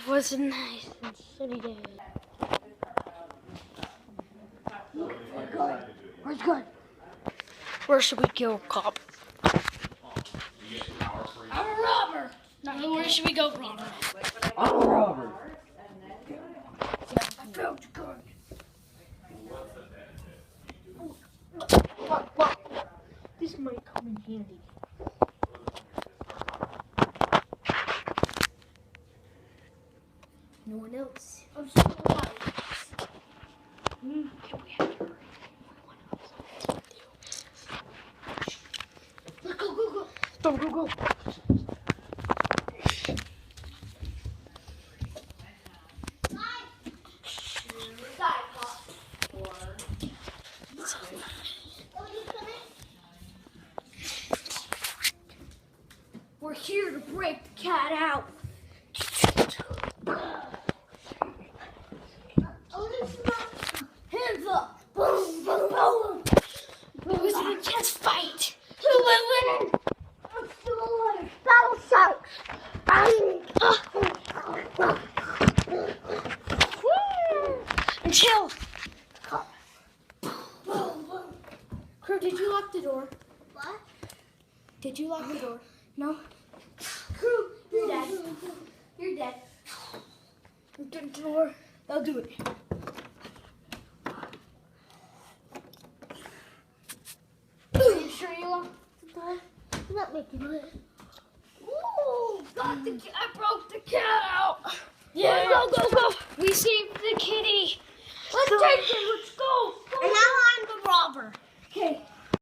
was a nice and sunny day. Where's good? Where should we go, cop? I'm a robber. No, where should we go, robber? I'm a robber. I found your gun. This might come in handy. No one else. I'm so alive. Okay, we have to hurry. Let's go, go, go. Go, go, go. We're here to break the cat out. Hands up! Boom, boom, boom! It was an intense fight. Who will win? I'm still alive. Battle shout! Until. Crew, did you lock the door? What? Did you lock the door? No? Crew, you're dead. You're dead. Open the door. They'll do it. Are you sure you locked the door? Let me do it. Ooh, got the cat. I broke the cat out. Yeah. Go, go, go. We saved the kitty. Let's take it. Let's go. And now I'm the robber. Okay.